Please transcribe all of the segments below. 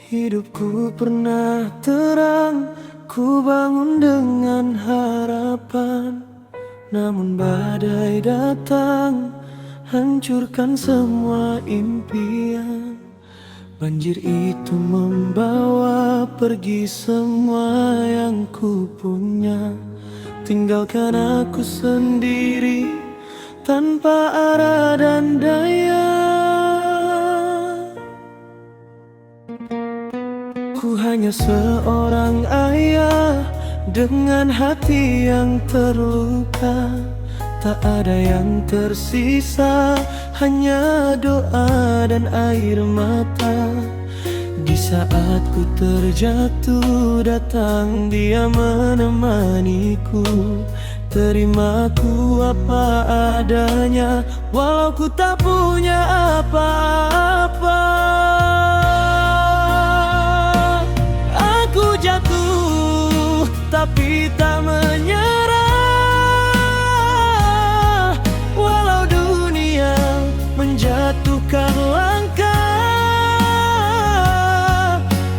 Hidupku pernah terang, ku bangun dengan harapan. Namun badai datang, hancurkan semua impian. Banjir itu membawa pergi semua yang ku punya. Tinggalkan aku sendiri, tanpa arah dan daya. Ku hanya seorang ayah dengan hati yang terluka. Tak ada yang tersisa, hanya doa dan air mata. Di saat ku terjatuh, datang dia menemaniku. Terimaku apa adanya, walau ku tak punya apa-apa. Aku jatuh, tapi tak menyerah. Walau dunia menjatuhkan langkah,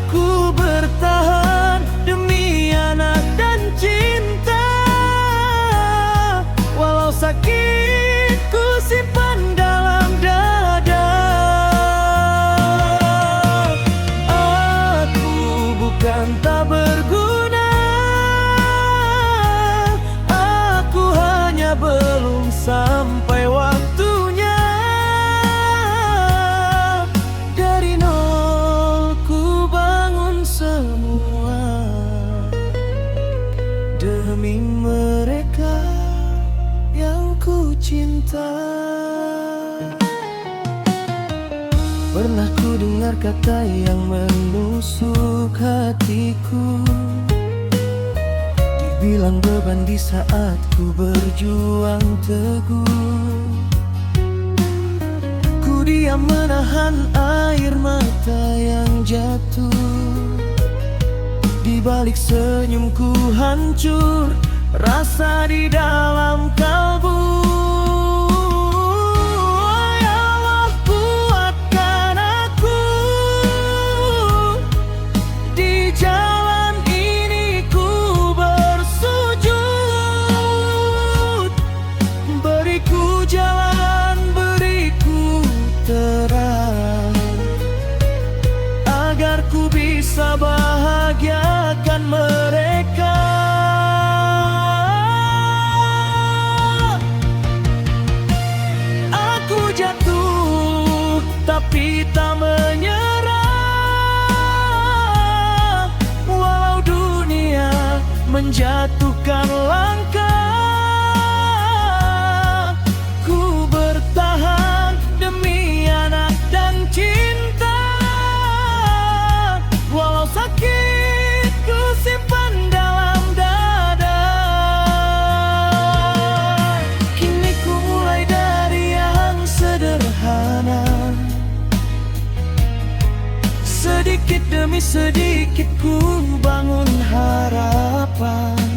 ku bertahan demi anak dan cinta. Walau sakit ku simpan dalam dada. Aku bukan tak berguna, aku hanya belum sampai waktunya. Dari nol ku bangun semua, demi mereka yang ku cinta. Pernah ku dengar kata yang menusuk hatiku, dibilang beban di saat ku berjuang teguh. Ku diam menahan air mata yang jatuh. Di balik senyumku hancur, rasa di dalam kalbu. Ya Allah, kuatkan aku. Di jalan ini ku bersujud. Beriku jalan, beriku terang, agar ku bisa bahagiakan mereka. Aku jatuh, tapi tak menyerah. Walau dunia menjatuhkan langkah, ku bertahan demi anak dan cinta. Walau sakit ku simpan dalam dada. Kini ku mulai dari yang sederhana. Sedikit demi sedikit ku bangun harapan.